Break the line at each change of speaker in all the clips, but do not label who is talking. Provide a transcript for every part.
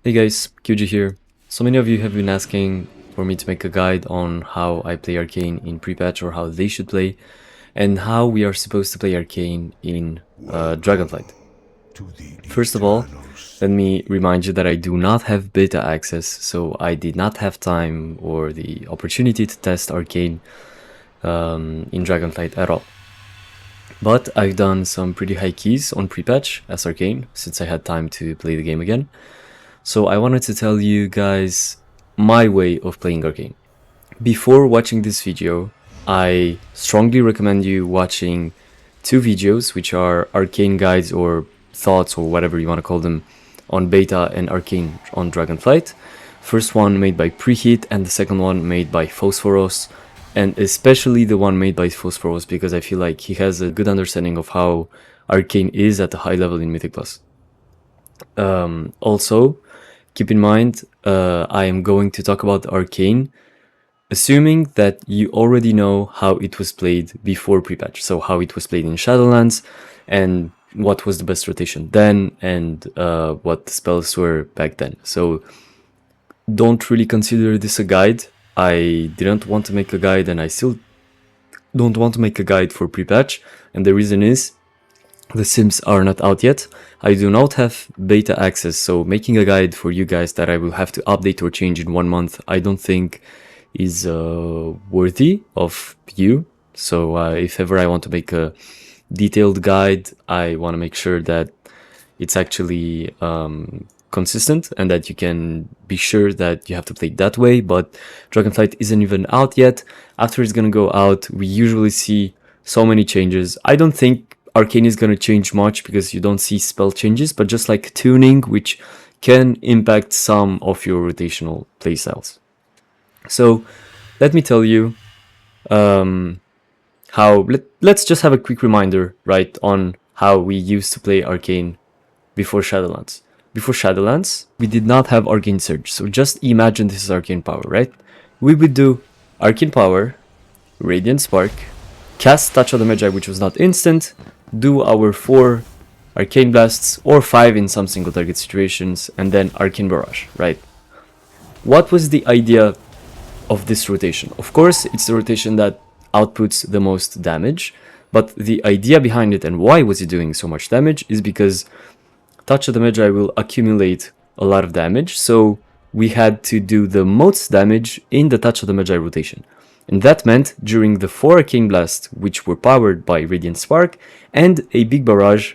Hey guys, QG here. So many of you have been asking for me to make a guide on how I play Arcane in pre-patch or how they should play, and how we are supposed to play Arcane in Dragonflight. First of all, let me remind you that I do not have beta access, so I did not have time or the opportunity to test Arcane in Dragonflight at all. But I've done some pretty high keys on pre-patch as Arcane, since I had time to play the game again. So I wanted to tell you guys my way of playing Arcane. Before watching this video, I strongly recommend you watching two videos, which are Arcane guides or thoughts or whatever you want to call them, on beta and Arcane on Dragonflight. First one made by Preheat and the second one made by Phosphoros, and especially the one made by Phosphoros because I feel like he has a good understanding of how Arcane is at a high level in Mythic Plus. Also, keep in mind, I am going to talk about Arcane, assuming that you already know how it was played before pre-patch. So how it was played in Shadowlands, and what was the best rotation then, and what the spells were back then. So don't really consider this a guide. I didn't want to make a guide, and I still don't want to make a guide for pre-patch. And the reason is, the sims are not out yet. I do not have beta access, so making a guide for you guys that I will have to update or change in 1 month, I don't think is worthy of you. So if ever I want to make a detailed guide, I want to make sure that it's actually consistent and that you can be sure that you have to play it that way. But Dragonflight isn't even out yet. After it's gonna go out, we usually see so many changes. I don't think Arcane is going to change much because you don't see spell changes, but just like tuning, which can impact some of your rotational playstyles. So let me tell you let's just have a quick reminder, right, on how we used to play Arcane before Shadowlands. Before Shadowlands, we did not have Arcane Surge, so just imagine this is Arcane Power, right? We would do Arcane Power, Radiant Spark, cast Touch of the Magi, which was not instant, do our 4 Arcane Blasts, or 5 in some single target situations, and then Arcane Barrage, right? What was the idea of this rotation? Of course, it's the rotation that outputs the most damage, but the idea behind it and why was it doing so much damage is because Touch of the Magi will accumulate a lot of damage, so we had to do the most damage in the Touch of the Magi rotation. And that meant during the 4 Arcane Blasts, which were powered by Radiant Spark, and a big barrage,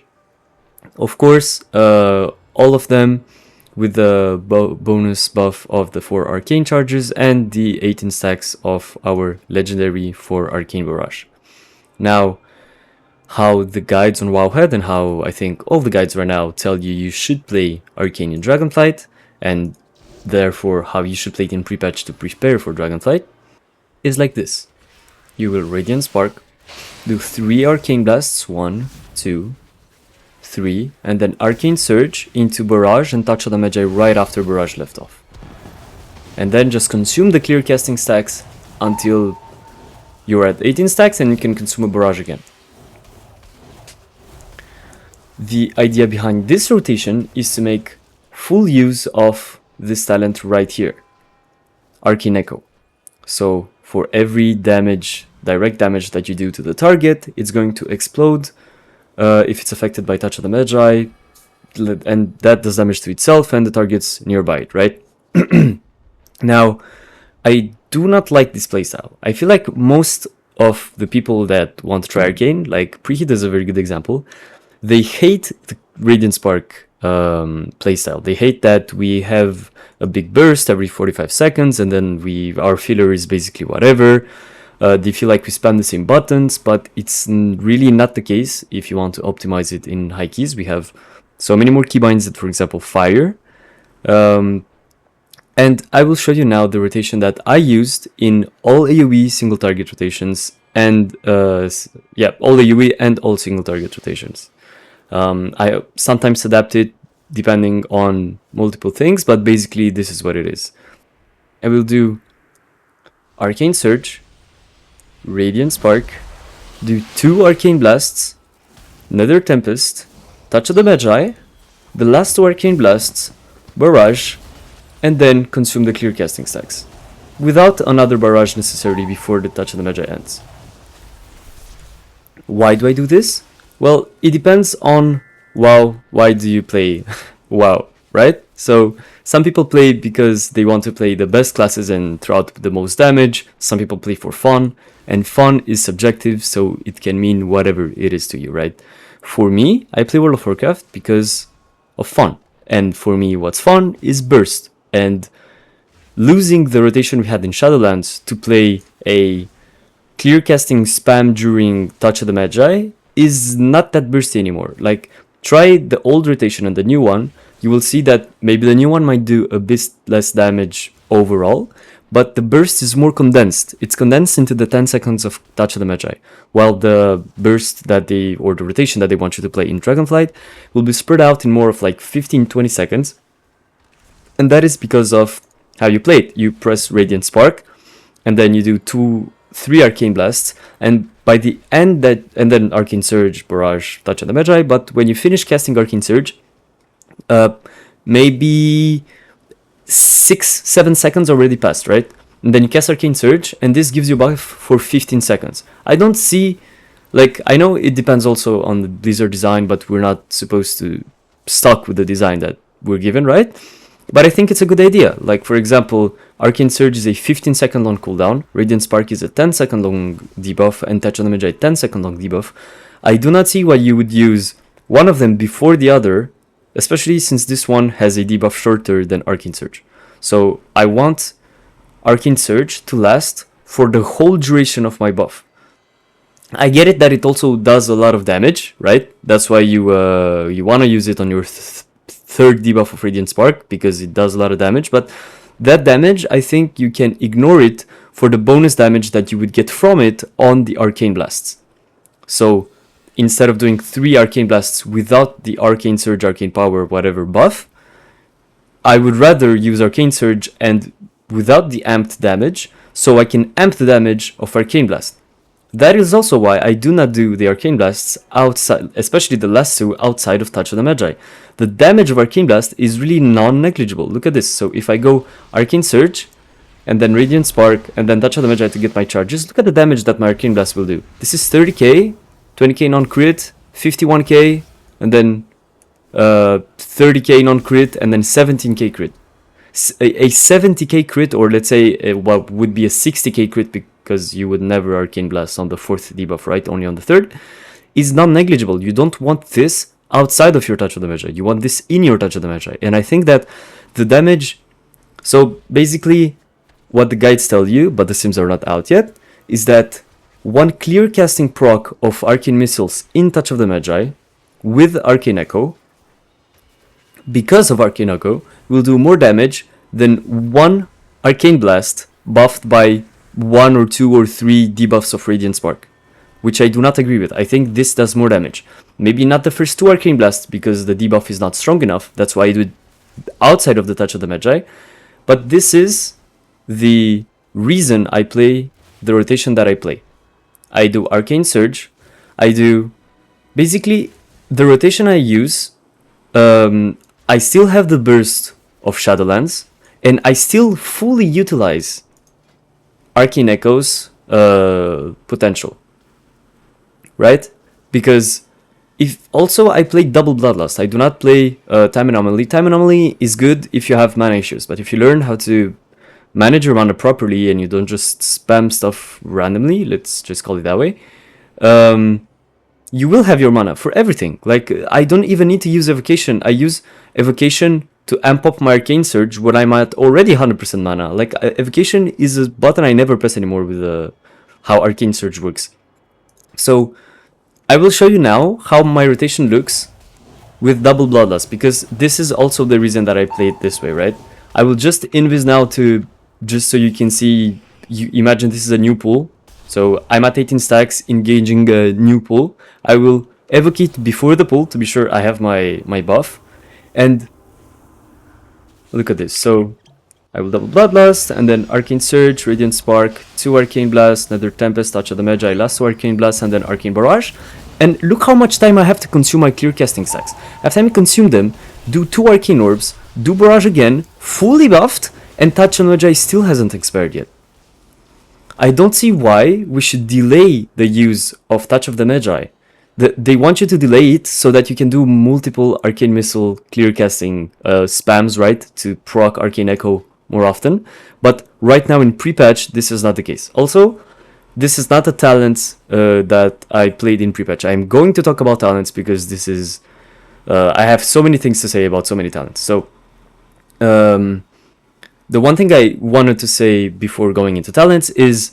of course, all of them with the bonus buff of the 4 Arcane Charges and the 18 stacks of our legendary 4 Arcane Barrage. Now, how the guides on WoW had, and how I think all the guides right now tell you should play Arcane in Dragonflight, and therefore how you should play it in pre-patch to prepare for Dragonflight, is like this. You will Radiant Spark, do 3 Arcane Blasts, 1, 2, 3, and then Arcane Surge into Barrage and Touch of the Magi right after Barrage left off. And then just consume the clear casting stacks until you're at 18 stacks and you can consume a Barrage again. The idea behind this rotation is to make full use of this talent right here, Arcane Echo. So for every damage, direct damage that you do to the target, it's going to explode if it's affected by Touch of the Magi, and that does damage to itself and the targets nearby it, right? Now, I do not like this playstyle. I feel like most of the people that want to try Arcane, like Preheat is a very good example, they hate the Radiant Spark playstyle. They hate that we have a big burst every 45 seconds and then our filler is basically whatever. They feel like we spam the same buttons, but it's really not the case if you want to optimize it in high keys. We have so many more keybinds that, for example, fire. And I will show you now the rotation that I used in all AoE single target rotations and all AoE and all single target rotations. I sometimes adapt it depending on multiple things, but basically this is what it is. I will do Arcane Surge, Radiant Spark, do 2 Arcane Blasts, Nether Tempest, Touch of the Magi, the last 2 Arcane Blasts, Barrage, and then consume the clear casting stacks, without another barrage necessarily before the Touch of the Magi ends. Why do I do this? Well, it depends on WoW. Why do you play WoW, right? So some people play because they want to play the best classes and throw out the most damage. Some people play for fun, and fun is subjective, so it can mean whatever it is to you, right? For me, I play World of Warcraft because of fun. And for me, what's fun is burst. And losing the rotation we had in Shadowlands to play a clear casting spam during Touch of the Magi is not that bursty anymore. Like, try the old rotation and the new one. You will see that maybe the new one might do a bit less damage overall, but the burst is more condensed. It's condensed into the 10 seconds of Touch of the Magi, while the burst that they, or the rotation that they want you to play in Dragonflight will be spread out in more of like 15-20 seconds. And that is because of how you play it. You press Radiant Spark, and then you do 2-3 Arcane Blasts, and by the end that, and then Arcane Surge, Barrage, Touch of the Magi, but when you finish casting Arcane Surge, maybe 6-7 seconds already passed, right? And then you cast Arcane Surge, and this gives you buff for 15 seconds. I don't see, like, I know it depends also on the Blizzard design, but we're not supposed to stuck with the design that we're given, right? But I think it's a good idea. Like, for example, Arcane Surge is a 15-second long cooldown, Radiant Spark is a 10-second long debuff, and Touch of the Magi 10-second long debuff. I do not see why you would use one of them before the other, especially since this one has a debuff shorter than Arcane Surge. So I want Arcane Surge to last for the whole duration of my buff. I get it that it also does a lot of damage, right? That's why you want to use it on your third debuff of Radiant Spark, because it does a lot of damage, but that damage, I think you can ignore it for the bonus damage that you would get from it on the Arcane Blasts. So instead of doing 3 Arcane Blasts without the Arcane Surge, Arcane Power, whatever buff, I would rather use Arcane Surge and without the amped damage, so I can amp the damage of Arcane Blast. That is also why I do not do the Arcane Blasts outside, especially the last 2 outside of Touch of the Magi. The damage of Arcane Blast is really non-negligible. Look at this. So if I go Arcane Surge, and then Radiant Spark, and then Touch of the Magi to get my charges, look at the damage that my Arcane Blast will do. This is 30k, 20k non-crit, 51k, and then 30k non-crit, and then 17k crit. A 70k crit, or let's say what would be a 60k crit, because you would never Arcane Blast on the 4th debuff, right? Only on the 3rd, is non-negligible. You don't want this outside of your Touch of the Magi. You want this in your Touch of the Magi. And I think that the damage... So basically, what the guides tell you, but the sims are not out yet, is that one clear casting proc of Arcane Missiles in Touch of the Magi with Arcane Echo, because of Arcane Echo, will do more damage than one Arcane Blast buffed by 1 or 2 or 3 debuffs of Radiant Spark, which I do not agree with. I think this does more damage. Maybe not the first 2 Arcane Blasts, because the debuff is not strong enough. That's why I do it outside of the Touch of the Magi. But this is the reason I play the rotation that I play. I do Arcane Surge. I do... Basically, the rotation I use... I still have the burst of Shadowlands, and I still fully utilize Arcane Echo's potential, right? Because if also I play double Bloodlust, I do not play Time Anomaly. Time Anomaly is good if you have mana issues, but if you learn how to manage your mana properly and you don't just spam stuff randomly, let's just call it that way, you will have your mana for everything. Like, I don't even need to use Evocation. I use Evocation to amp up my Arcane Surge when I'm at already 100% mana. Like, Evocation is a button I never press anymore with how Arcane Surge works. So, I will show you now how my rotation looks with double Bloodlust, because this is also the reason that I play it this way, right? I will just invis now to, just so you can see, you imagine this is a new pool. So, I'm at 18 stacks, engaging a new pool. I will evocate before the pool to be sure I have my buff. And look at this. So I will double Bloodlust, and then Arcane Surge, Radiant Spark, 2 Arcane Blasts, another Tempest, Touch of the Magi, last 2 Arcane Blasts, and then Arcane Barrage. And look how much time I have to consume my clear casting stacks. After I consume them, do 2 Arcane Orbs, do Barrage again, fully buffed, and Touch on Magi still hasn't expired yet. I don't see why we should delay the use of Touch of the Magi. They want you to delay it so that you can do multiple Arcane Missile clear casting spams, right? To proc Arcane Echo more often. But right now in pre-patch, this is not the case. Also, this is not a talent that I played in pre-patch. I'm going to talk about talents because this is... I have so many things to say about so many talents. So, the one thing I wanted to say before going into talents is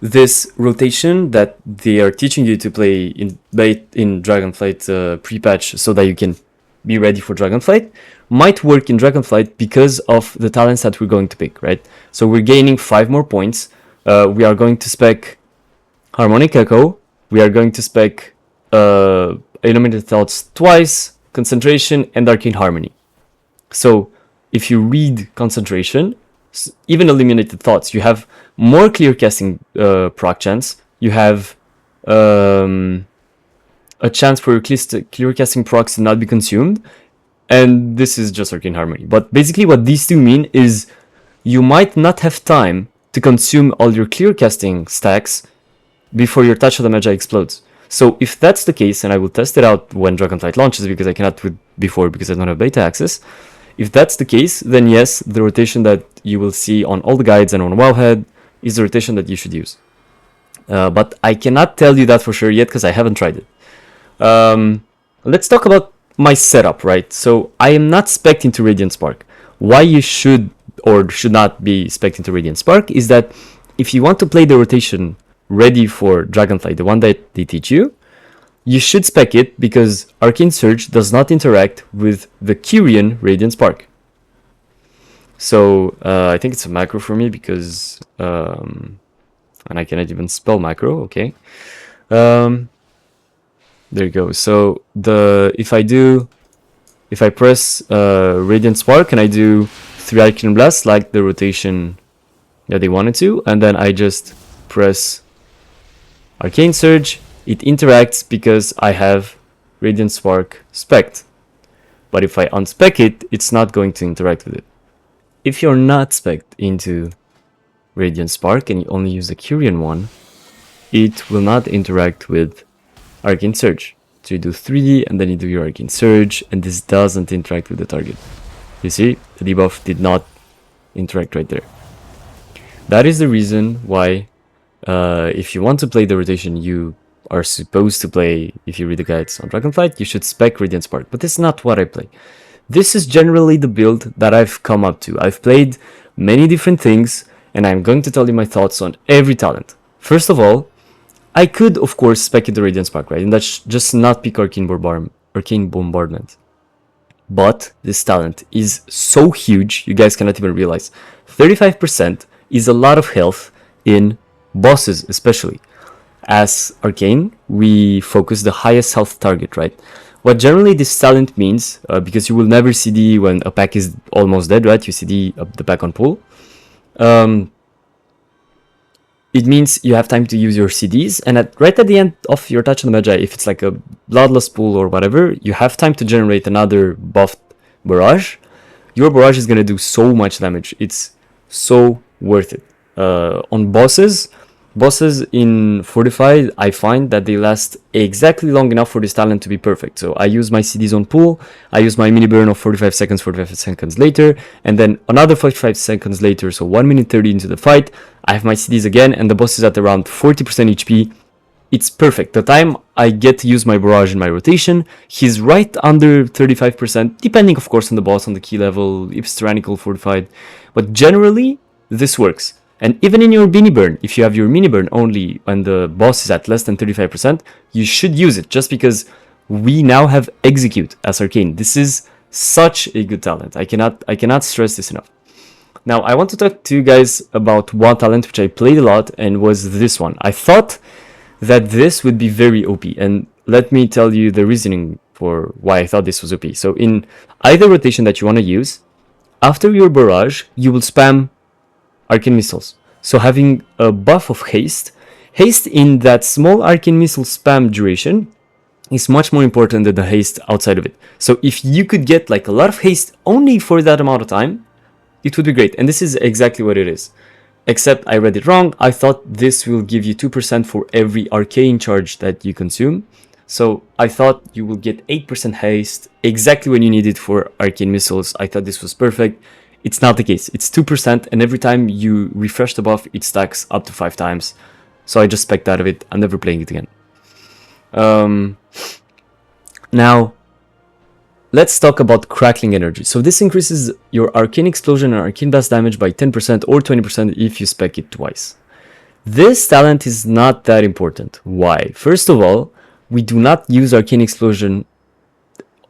this rotation that they are teaching you to play in Dragonflight pre-patch so that you can be ready for Dragonflight might work in Dragonflight because of the talents that we're going to pick, right? So we're gaining 5 more points. We are going to spec Harmonic Echo. We are going to spec Illuminated Thoughts twice, Concentration, and Arcane Harmony. So if you read Concentration, even Illuminated Thoughts, you have more clear casting proc chance. You have a chance for your clear casting procs to not be consumed. And this is just Arcane Harmony. But basically what these two mean is you might not have time to consume all your clear casting stacks before your Touch of the Magi explodes. So if that's the case, and I will test it out when Dragonflight launches because I cannot do it before because I don't have beta access. If that's the case, then yes, the rotation that you will see on all the guides and on Wowhead is the rotation that you should use. But I cannot tell you that for sure yet because I haven't tried it. Let's talk about my setup, right? So I am not spec'd into Radiant Spark. Why you should or should not be spec'd into Radiant Spark is that if you want to play the rotation ready for Dragonflight, the one that they teach you, you should spec it because Arcane Surge does not interact with the Kyrian Radiant Spark. So I think it's a macro for me because and I cannot even spell macro. Okay, there you go. So if I press Radiant Spark and I do 3 Arcane Blast like the rotation that they wanted to, and then I just press Arcane Surge, it interacts because I have Radiant Spark spec'd. But if I unspec it, it's not going to interact with it. If you're not spec'd into Radiant Spark and you only use the Kyrian one, it will not interact with Arcane Surge. So you do 3 and then you do your Arcane Surge, and this doesn't interact with the target. You see, the debuff did not interact right there. That is the reason why if you want to play the rotation you are supposed to play, if you read the guides on Dragonflight, you should spec Radiant Spark, but this is not what I play. This is generally the build that I've come up to. I've played many different things, and I'm going to tell you my thoughts on every talent. First of all, I could, of course, spec it the Radiant Spark, right? And that's just not pick Arcane Bombardment. But this talent is so huge, you guys cannot even realize. 35% is a lot of health in bosses, especially. As Arcane, we focus the highest health target, right? What generally this talent means, because you will never CD when a pack is almost dead, right? You CD the pack on pull. It means you have time to use your CDs, and right at the end of your Touch on the Magi, if it's like a Bloodlust pull or whatever, you have time to generate another buffed Barrage. Your Barrage is going to do so much damage. It's so worth it. On bosses in Fortified, I find that they last exactly long enough for this talent to be perfect. So I use my CDs on pull, I use my mini burn of 45 seconds later, and then another 45 seconds later, so 1 minute 30 into the fight, I have my CDs again, and the boss is at around 40% HP. It's perfect. The time I get to use my Barrage in my rotation, he's right under 35%, depending of course on the boss, on the key level, if it's tyrannical, fortified, but generally this works. And even in your mini burn, if you have your mini burn only and the boss is at less than 35%, you should use it just because we now have Execute as Arcane. This is such a good talent. I cannot stress this enough. Now, I want to talk to you guys about one talent which I played a lot and was this one. I thought that this would be very OP, and let me tell you the reasoning for why I thought this was OP. So in either rotation that you want to use, after your Barrage, you will spam Arcane Missiles. So having a buff of haste in that small Arcane Missile spam duration is much more important than the haste outside of it. So if you could get like a lot of haste only for that amount of time, it would be great. And this is exactly what it is. Except I read it wrong. I thought this will give you 2% for every arcane charge that you consume. So I thought you will get 8% haste exactly when you need it for arcane missiles. I thought this was perfect. It's not the case. It's 2%, and every time you refresh the buff, it stacks up to 5 times. So I just spec'd out of it. I'm never playing it again. Now, let's talk about crackling energy. So this increases your arcane explosion and arcane blast damage by 10% or 20% if you spec it twice. This talent is not that important. Why? First of all, we do not use arcane explosion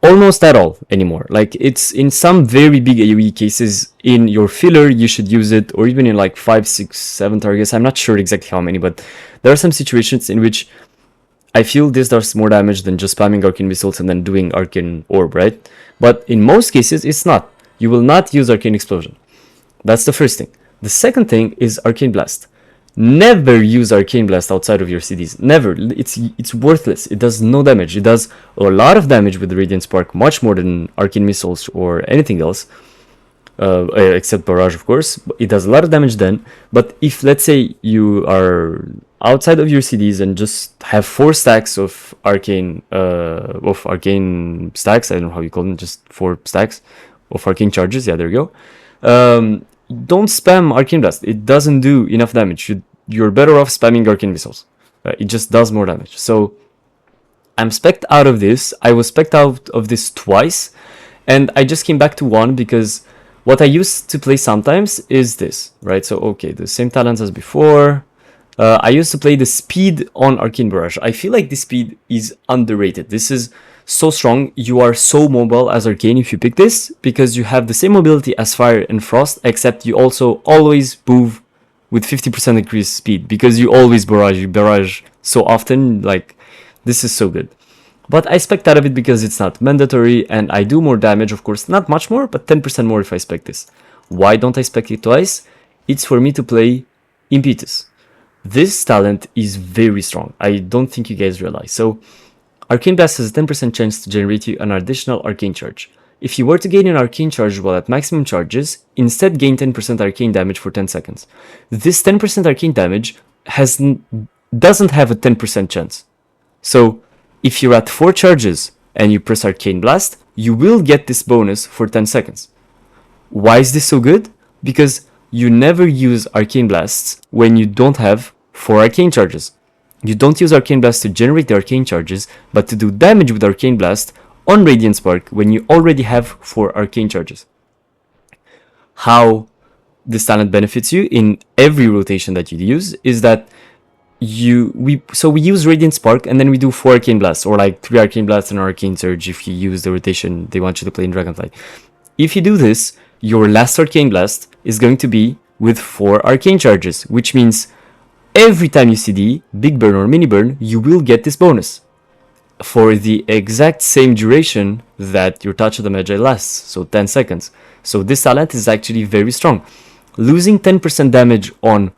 almost at all anymore. Like, it's in some very big AoE cases. In your filler you should use it, or even in like 5, 6, 7 targets. I'm not sure exactly how many, but there are some situations in which I feel this does more damage than just spamming arcane missiles and then doing arcane orb, right? But in most cases it's not. You will not use arcane explosion. That's the first thing. The second thing is arcane blast. Never use arcane blast outside of your CDs. Never. It's worthless. It does no damage. It does a lot of damage with the Radiant Spark, much more than arcane missiles or anything else, except barrage, of course. It does a lot of damage then. But if, let's say, you are outside of your CDs and just have 4 stacks of arcane stacks, I don't know how you call them, just 4 stacks of arcane charges. Yeah, there you go. Don't spam arcane blast. It doesn't do enough damage. You're better off spamming arcane missiles. It just does more damage. So I'm spec'd out of this. I was spec'd out of this twice, and I just came back to 1 because what I used to play sometimes is this, right? So okay, the same talents as before. I used to play the speed on Arcane Barrage. I feel like the speed is underrated. This is so strong. You are so mobile as Arcane if you pick this, because you have the same mobility as Fire and Frost, except you also always move with 50% increased speed, because you always barrage. You barrage so often. Like, this is so good. But I spec out of it because it's not mandatory, and I do more damage, of course. Not much more, but 10% more if I spec this. Why don't I spec it twice? It's for me to play Impetus. This talent is very strong. I don't think you guys realize. So, Arcane Blast has a 10% chance to generate you an additional Arcane Charge. If you were to gain an Arcane Charge while at maximum charges, instead gain 10% Arcane damage for 10 seconds. This 10% Arcane damage doesn't have a 10% chance. So, if you're at 4 charges and you press Arcane Blast, you will get this bonus for 10 seconds. Why is this so good? Because you never use Arcane Blasts when you don't have 4 Arcane Charges. You don't use Arcane Blast to generate the Arcane Charges, but to do damage with Arcane Blast on Radiant Spark when you already have 4 Arcane Charges. How this talent benefits you in every rotation that you use is that we use Radiant Spark and then we do 4 Arcane Blasts, or like 3 Arcane Blasts and an Arcane Surge if you use the rotation they want you to play in Dragonflight. If you do this, your last Arcane Blast is going to be with 4 Arcane Charges, which means every time you CD, Big Burn or Mini Burn, you will get this bonus for the exact same duration that your Touch of the Magi lasts, so 10 seconds. So this talent is actually very strong. Losing 10% damage on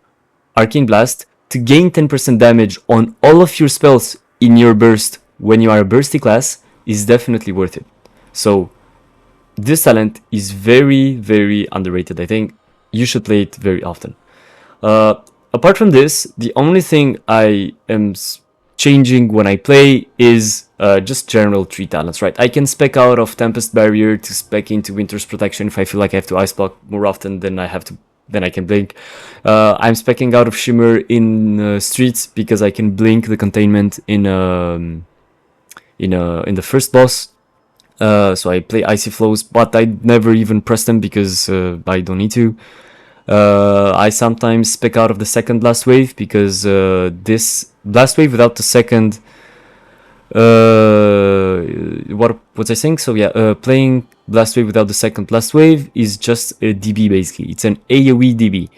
Arcane Blast to gain 10% damage on all of your spells in your burst when you are a bursty class is definitely worth it. So this talent is very, very underrated. I think you should play it very often. Apart from this, the only thing I am changing when I play is just general 3 talents, right? I can spec out of Tempest Barrier to spec into Winter's Protection if I feel like I have to Ice Block more often than I can blink. I'm specking out of Shimmer in Streets because I can blink the containment in the first boss. So I play Icy Flows, but I never even press them because I don't need to. I sometimes spec out of the second Blast Wave because this Blast Wave without the second... what was I saying? So yeah, playing Blast Wave without the second Blast Wave is just a DB basically. It's an AoE DB.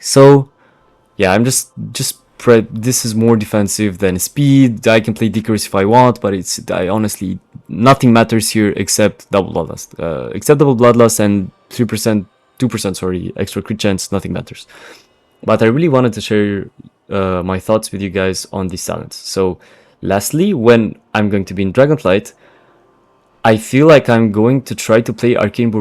So yeah, I'm just this is more defensive than speed. I can play Dickers if I want, but I honestly, nothing matters here except double Bloodlust. Except double Bloodlust and 2% extra crit chance, nothing matters. But I really wanted to share my thoughts with you guys on these talents. So Lastly, when I'm going to be in Dragonflight, I feel like I'm going to try to play Arcane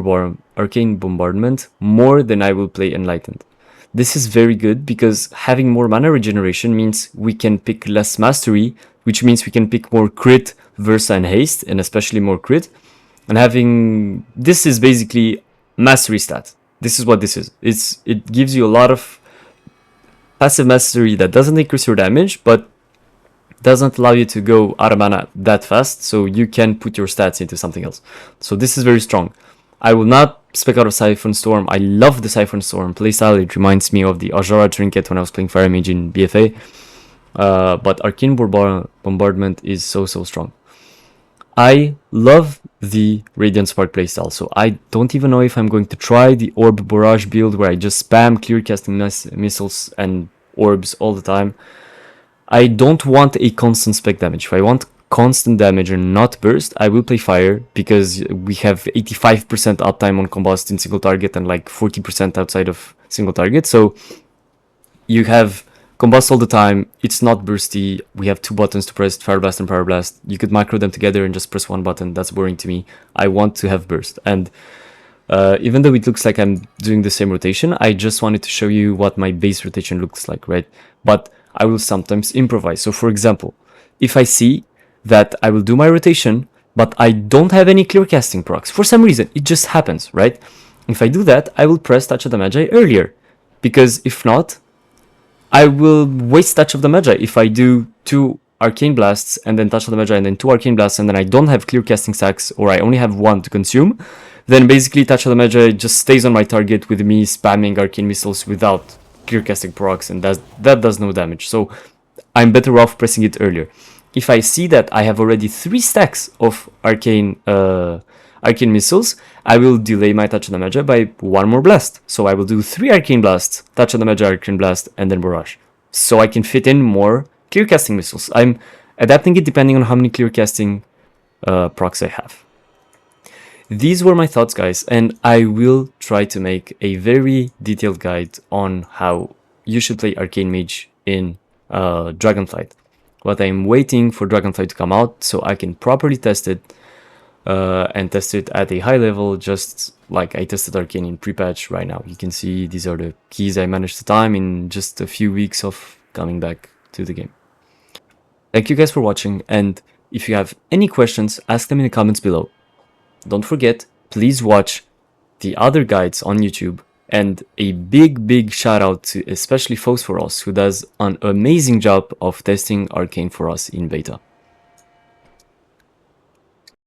Bombardment more than I will play Enlightened. This is very good because having more mana regeneration means we can pick less mastery, which means we can pick more crit, versa, and haste, and especially more crit. And having this is basically mastery stat. This is what this is. It gives you a lot of passive mastery that doesn't increase your damage, but doesn't allow you to go out of mana that fast, so you can put your stats into something else. So this is very strong. I will not spec out of Siphon Storm. I love the Siphon Storm playstyle. It reminds me of the Ajara trinket when I was playing Fire Mage in BFA. But Arcane Bombardment is so strong. I love the Radiant Spark playstyle, so I don't even know if I'm going to try the Orb Barrage build where I just spam clear casting missiles and orbs all the time. I don't want a constant spec damage. If I want constant damage and not burst, I will play fire because we have 85% uptime on combust in single target and like 40% outside of single target. So you have combust all the time. It's not bursty. We have 2 buttons to press, Fire Blast and Power Blast. You could macro them together and just press 1 button. That's boring to me. I want to have burst. And even though it looks like I'm doing the same rotation, I just wanted to show you what my base rotation looks like, right? But I will sometimes improvise. So for example, if I see that I will do my rotation, but I don't have any clear casting procs, for some reason, it just happens, right? If I do that, I will press Touch of the Magi earlier, because if not, I will waste Touch of the Magi. If I do 2 Arcane Blasts and then Touch of the Magi and then 2 Arcane Blasts and then I don't have clear casting stacks, or I only have 1 to consume, then basically Touch of the Magi just stays on my target with me spamming Arcane Missiles without clear casting procs, and that does no damage. So I'm better off pressing it earlier. If I see that I have already 3 stacks of Arcane Missiles, I will delay my Touch of the Magi by 1 more blast. So I will do 3 Arcane Blasts, Touch of the Magi, Arcane Blast, and then Barrage. So I can fit in more clear casting missiles. I'm adapting it depending on how many clear casting procs I have. These were my thoughts, guys, and I will try to make a very detailed guide on how you should play Arcane Mage in Dragonflight. But I'm waiting for Dragonflight to come out so I can properly test it and test it at a high level, just like I tested Arcane in pre-patch right now. You can see these are the keys I managed to time in just a few weeks of coming back to the game. Thank you guys for watching, and if you have any questions, ask them in the comments below. Don't forget, please watch the other guides on YouTube, and a big shout out to especially Foes for Us, who does an amazing job of testing Arcane for us in beta.